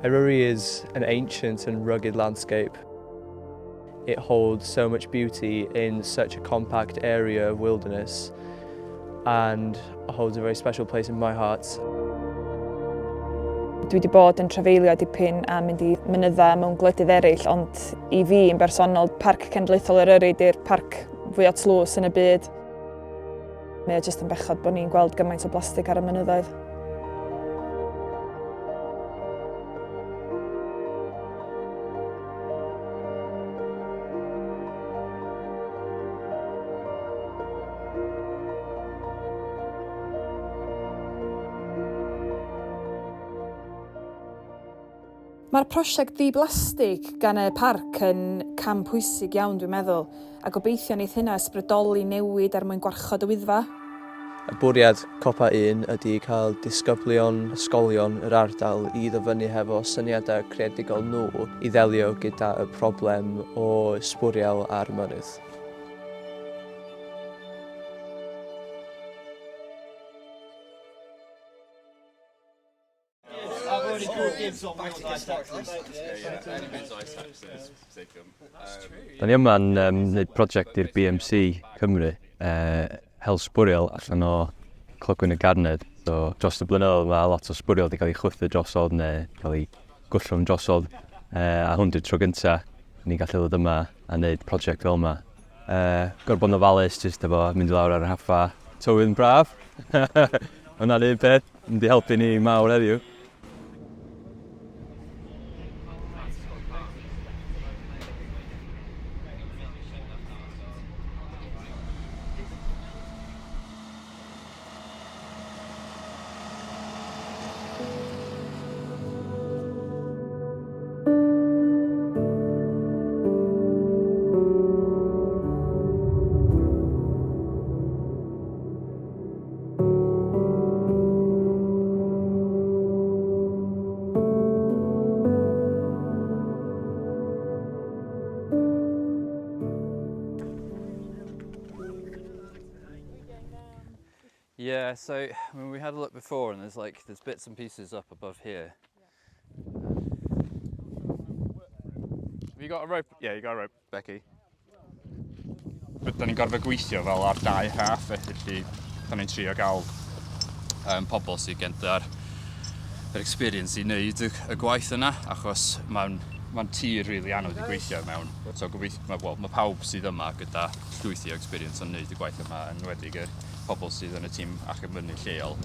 Eryri is an ancient and rugged landscape. It holds so much beauty in such a compact area of wilderness and holds a very special place in my heart. Dwi wedi bod yn trafeilio dipyn a mynd I mynyddau mewn gwledydd eraill, ond I fi yn bersonol, Parc Cenedlaethol Eryri di'r parc fwyaf tlws yn y byd. Mae o jyst yn bechod bod ni'n gweld gymaint o blastig ar y mynyddoedd. Mae'r prosiect ddiblastig gan y parc yn cam pwysig iawn dwi'n meddwl, a gobeithio wneith hynna ysbrydoli newid mwyn gwarchod y Wyddfa. Y bwriad copa 1 ydy cael disgyblion ysgolion yr ardal I ddyfynnu hefo syniadau creadigol nhw I ddelio gyda y broblem o sbwriel ar mynydd. Da ni yma'n gwneud prosiect i'r BMC Cymru, hel sbwriel allan o clogwyn y garnedd. So, dros y blynyddoedd mae lot o sbwriel wedi cael ei chwythu drosodd neu cael ei gwllwng drosodd. A hwn di'r tro gyntaf ni'n gallu ddod yma a wneud prosiect fel yma. Gorfod yn ofalus jyst efo mynd I lawr ar y haffa, tywydd yn braf. Hwna'n un peth, mynd I helpu ni mawr heddiw. Yeah, so we had a look before and there's bits and pieces up above here. Have you got a rope? Yeah, you got a rope, Becky. Da ni'n gorfod gweithio fel ar dau half, felly da ni'n trio gael Pobl sydd gyda'r experience I wneud y gwaith yna, achos mae'n tir rili anodd I gweithio mewn. So mae pawb sydd yma gyda llwyth o experience yn wneud y gwaith yma, yn enwedig yr pobl sydd yn y tîm achubynnu lleol.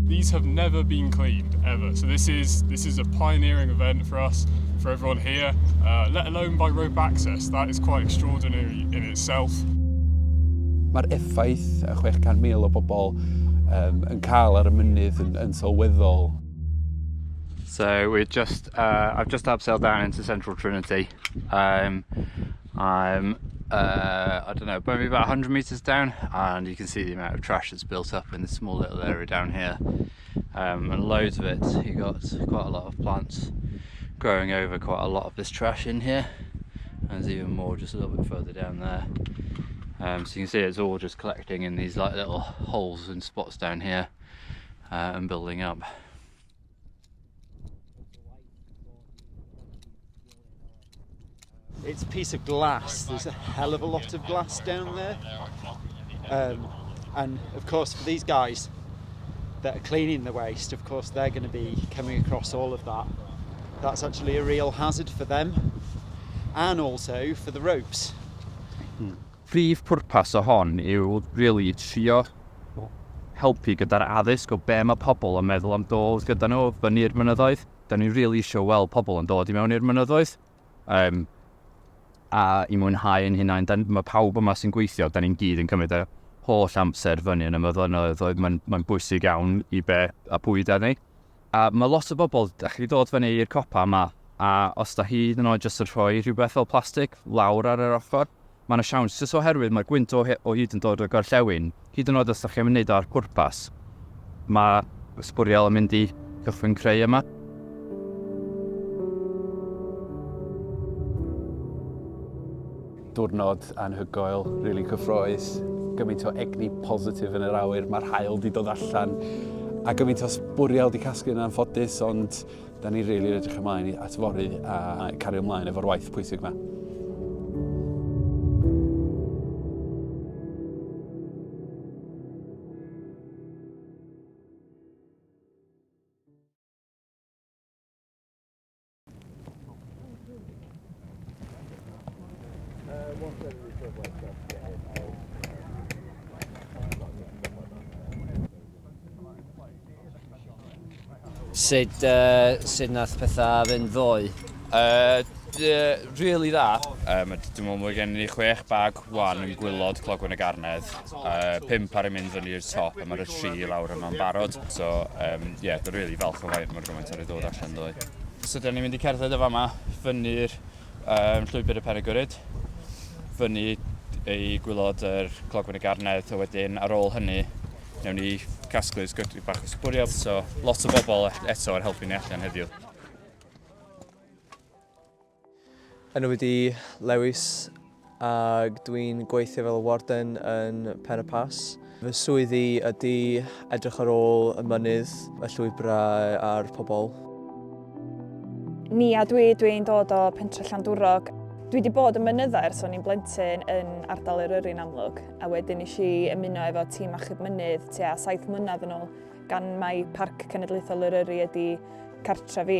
These have never been cleaned ever, so this is a pioneering event for us, for everyone here, let alone by rope access. That is quite extraordinary in itself. Mae'r effaith 600,000 o bobl yn cael ar y mynydd yn sylweddol. So I've just abseiled down into Central Trinity. I'm I don't know, maybe about 100 metres down, and you can see the amount of trash that's built up in this small little area down here, and loads of it. You've got quite a lot of plants growing over quite a lot of this trash in here, and there's even more just a little bit further down there. So you can see it's all just collecting in these like little holes and spots down here, and building up. It's a piece of glass. There's a hell of a lot of glass down there, and of course for these guys that are cleaning the waste, of course they're going to be coming across all of that. That's actually a real hazard for them, and also for the ropes. Prif pwrpas o hon yw really trio helpu gyda'r addysg o be mae pobl yn meddwl am dod gyda nhw fyny'r mynyddoedd. Da ni really isio weld pobl yn dod I mewn i'r mynyddoedd. A I mwynhau yn hynna'n, mae pawb yma sy'n gweithio, da ni'n gyd yn cymryd y holl amser fyny yn y mynyddoedd, mae'n bwysig iawn I be a pwy da ni. A mae lot o bobl, da chi dod fyny i'r copa yma, a os da hyd yn oed jyst yn rhoi rhywbeth fel plastig lawr ar yr ochr, mae'n siawns, jyst oherwydd mae'r gwynt o hyd yn dod o'r gorllewin, hyd yn oed os da chi'n mynd ar pwrpas, mae sbwriel yn mynd I cychwyn creu yma. diwrnod anhygoel, rili cyffroes, gymaint o egni positif yn yr awyr, mae'r haul di dod allan, a gymaint o sbwriel di casglu yn anffodus, ond da ni rili edrych ymlaen at fory a cario ymlaen efo'r waith pwysig yma. Sut nath pethau fynd ddoe? Really dda. Dwi'n meddwl mae gen i 6 bag wan yn gwylod clogwyn y garnedd, 5 ar y mynd fyny i'r top, a mae'r 3 lawr yma'n barod. So, dwi'n really falch o faint mae'r gymaint ar ei ddod allan ddoe. So, da ni'n mynd i cerdded efo yma, fyny'r llwybyr y Penygwryd, fyny i gwylod yr clogwyn y garnedd, a wedyn ar ôl hynny, newn ni casglu bach o sbwriel, so lot o bobl eto ar helpu ni allan heddiw. Enw wedi Lewis ac dwi'n gweithio fel warden yn Pen y Pas. Fy swyddi ydy edrych ar ôl y mynydd, y llwybrau a'r pobl. Ni a dwi'n dod o pentre Llandwrog. Dwi wedi bod yn mynyddau ers o'n i'n blentyn yn ardal Yr Wyddfa'n amlwg, a wedyn nes i ymuno efo tîm achub mynydd tua 7 mlynedd yn ôl, gan mai Parc Cenedlaethol Yr Wyddfa ydi cartre fi.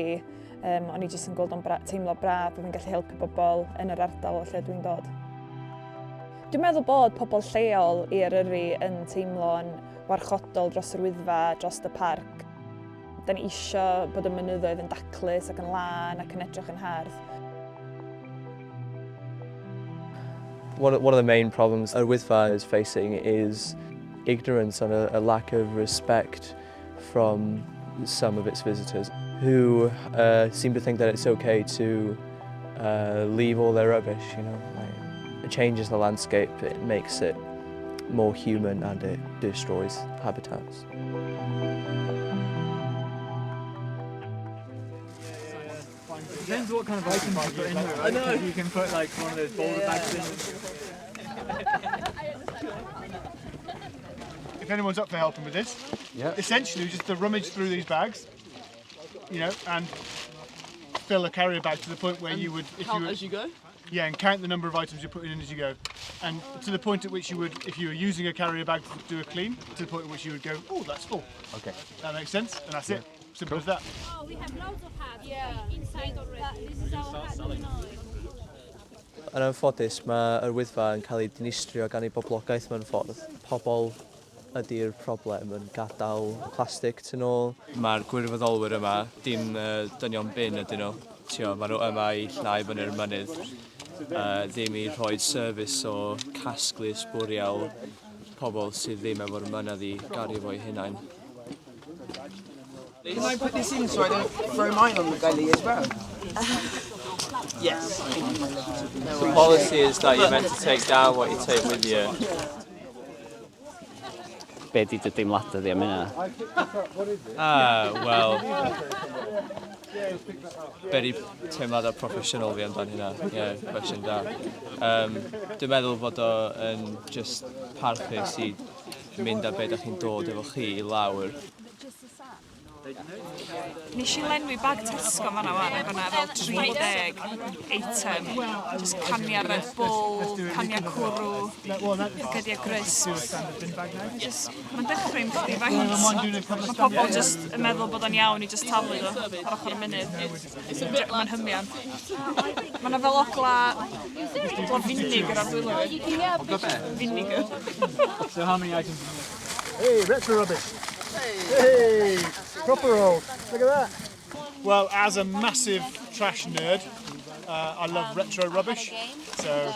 O'n i jyst yn gweld o'n teimlo braf bod fi'n gallu helpu bobl yn yr ardal o lle dwi'n dod. Dwi'n meddwl bod pobl lleol i'r Yr Wyddfa yn teimlo'n warchodol dros Yr Wyddfa, dros y parc. Da ni isio bod y mynyddoedd yn daclus ac yn lan ac yn edrych yn hardd. One of the main problems Yr Wyddfa is facing is ignorance and a lack of respect from some of its visitors who seem to think that it's okay to leave all their rubbish, you know. It changes the landscape, it makes it more human and it destroys habitats. Depends what kind of items you put in here, right? I know. You can put like one of those boulder bags in. If anyone's up for helping with this, essentially just to rummage through these bags, you know, and fill a carrier bag to the point where you would, if count as you go. Yeah, and count the number of items you're putting in as you go, and to the point at which you would, if you were using a carrier bag to do a clean, to the point at which you would go, oh, that's full. Okay. That makes sense, and that's it. Simple as that. Oh, we have loads of hats inside already. This is our hat, you know. Yn anffodus, mae Yr Wyddfa yn cael ei dinistrio gan ei boblogaeth mewn ffordd. Pobl ydy'r problem yn gadael plastig tu ôl. Mae'r gwirioneddolwyr yma, dim dynion bin ydyn nhw. Maen nhw yma i llnau fyny'r mynydd, ddim i rhoi service o casglu sbwriel pobl sydd ddim efo'r mynydd i gario fo'i hunain. Can I put this in so I don't throw mine on the gully as well? Yes. The policy is that you're meant to take down what you take with you. Be di dy deimladau di am hynna? Wel, be di teimladau proffesiynol fi amdan hynna? Cwestiwn da. Dwi'n meddwl bod o yn just parchus i mynd â be da chi'n dod efo chi i lawr. Nes i lenwi bag Tesco fan'na wan, ac o'na fel 30 eitem. Just cania Red Bull, cania cwrw, bygythiad crisps. Mae'n dechrau yn chdi faint. Mae pobl just yn meddwl bod o'n iawn i just taflu do ar ochr y mynydd. Mae'n hymian. Mae'n fel ogla vinegar ar dwylo. Vinegar. So how many items? Hey, retro rubbish. Hey, proper old. Look at that. Well, as a massive trash nerd, I love retro rubbish. So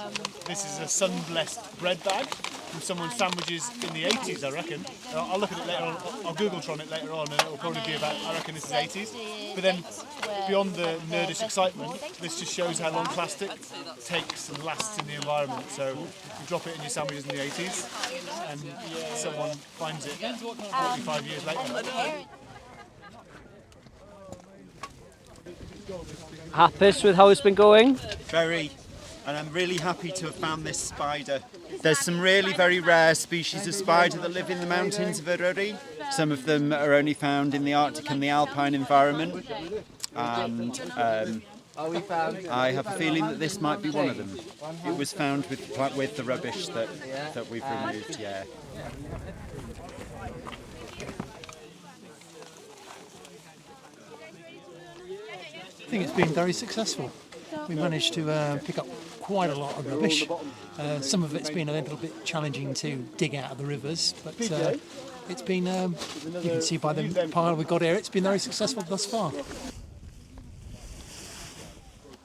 this is a sun-blessed bread bag from someone's sandwiches in the 80s, I reckon. I'll look at it later on. I'll Googletron it later on, and it'll probably be about, I reckon this is 80s. But then, beyond the nerdish excitement, this just shows how long plastic takes and lasts in the environment. So you drop it in your sandwiches in the 80s, and someone finds it 45 years later. Happy with how it's been going? Very. and I'm really happy to have found this spider. There's some really very rare species of spider that live in the mountains of Yr Wyddfa. Some of them are only found in the Arctic and the alpine environment, and I have a feeling that this might be one of them. It was found with the rubbish that we've removed, yeah. I think it's been very successful. We managed to pick up quite a lot of rubbish. Some of it's been a little bit challenging to dig out of the rivers, but it's been, you can see by the pile we've got here, it's been very successful thus far.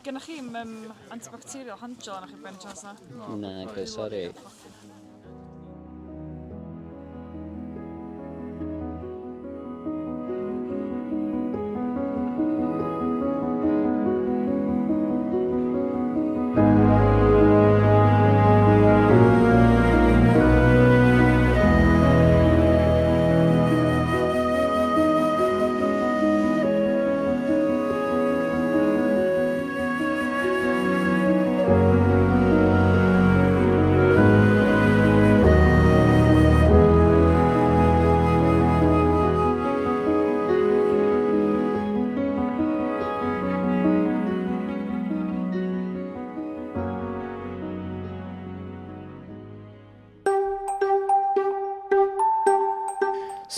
Gennych chi'm antibacterial handgel arnoch chi ben chance na? Na, sorry.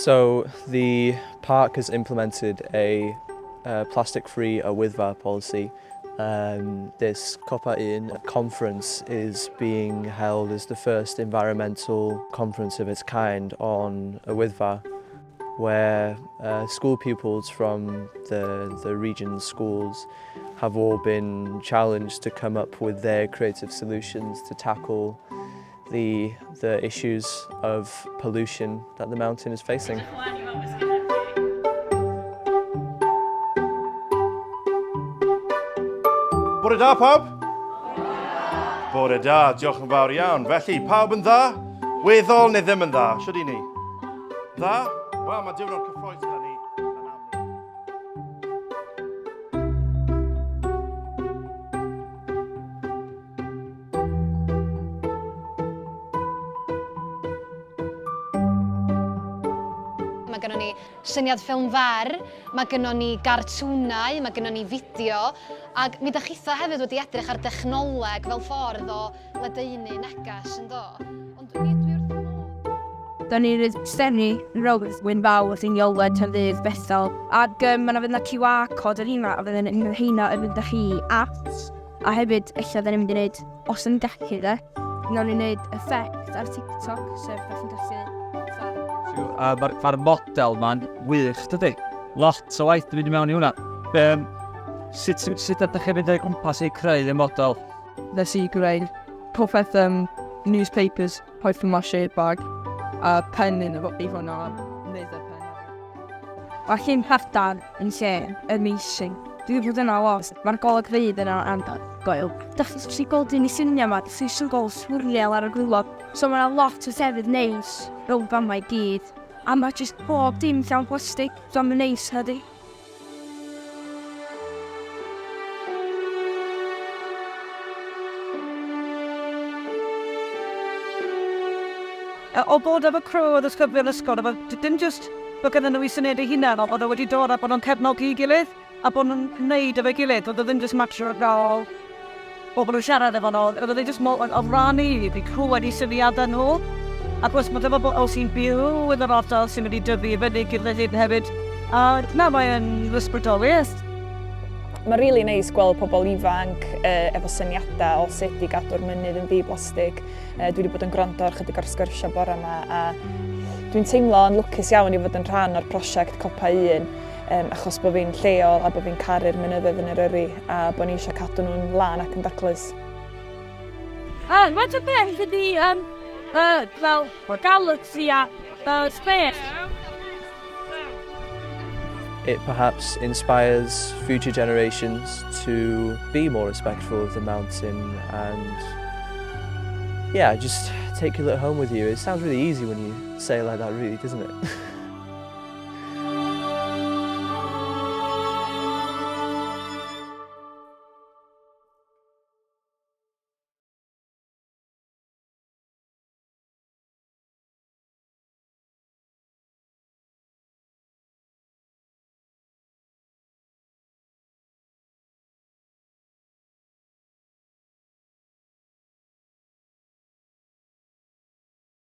So the park has implemented a plastic-free Yr Wyddfa policy. This Yr conference is being held as the first environmental conference of its kind on Yr Wyddfa, where school pupils from the region's schools have all been challenged to come up with their creative solutions to tackle the issues of pollution that the mountain is facing. Bore da pawb? Bore da, diolch yn fawr iawn. Felly, pawb yn dda? Weddol neu ddim yn dda, siwr i ni? Dda? Wel, mae diwrnod cyffroes gyda ni. Mae gennym ni syniad ffilm fer, mae gennym ni gartwnau, mae gennym ni fideo, ac mi ydych chitha hefyd wedi edrych ar dechnoleg fel ffordd o ledaenu neges yn do. Da ni'n sternu rowers wyn fawr sy'n iolwed tan ddydd bethol. Ac mae yna QR code ar hynna, a fydden hynna yn mynd â chi apps. A hefyd, eich da ni'n mynd i wneud, os yn gallu de, nawn ni'n wneud effect ar TikTok, sef beth yn gallu. Mae'r model ma'n wych, dydy. Lot o waith yn mynd i mewn i hwnna. Sut ydych chi'n mynd o'i gwmpas i creu y model? Nes i greu popeth newspapers, papier-mâché bag, a pen yn i hwnna, neud y pen. Mae chi'n hafdan yn lle amazing. Dwi wedi bod yna lot. Mae'r golygfeydd yna anhygoel. Dach chi'n gweld un i syniad yma, dach chi'n gweld sbwriel ar y gwylod. So mae yna lot o sefydd neis rownd fama i gyd. A mae jyst bob dim llawn plastig, so mae'n neis hynny. O bod efo crew oedd ysgyfion ysgol, dim just bod gyda nhw i syniad eu hunain, ond oedd wedi dod a bod nhw'n cefnogi i gilydd, a bod nhw'n gwneud efo gilydd, oedd ddim just matter o gael bobl nhw'n siarad efo nhw, oedd ddim just o rannu i clywed i syniadau nhw. Ac os mae efo bobl sy'n byw yn yr ardal sy'n mynd i dyfu i fyny gilydd hyn hefyd, a na mae'n ysbrydoliaeth. Mae'n rili neis gweld pobl ifanc efo syniadau o sut i gadw'r mynydd yn ddi-blastig. Dwi wedi bod yn gwrando ar chydig o'r sgyrsiau bore yma, a dwi'n teimlo yn lwcus iawn i fod yn rhan o'r prosiect Yr, achos bod fi'n lleol a bod fi'n caru'r mynyddoedd yn Yr Wyddfa, a bod ni eisiau cadw nhw'n lan ac yn daclus. Mae'n y beth ydi fel galaxy a space. It perhaps inspires future generations to be more respectful of the mountain and yeah, just take your little home with you. It sounds really easy when you say it like that, really, doesn't it?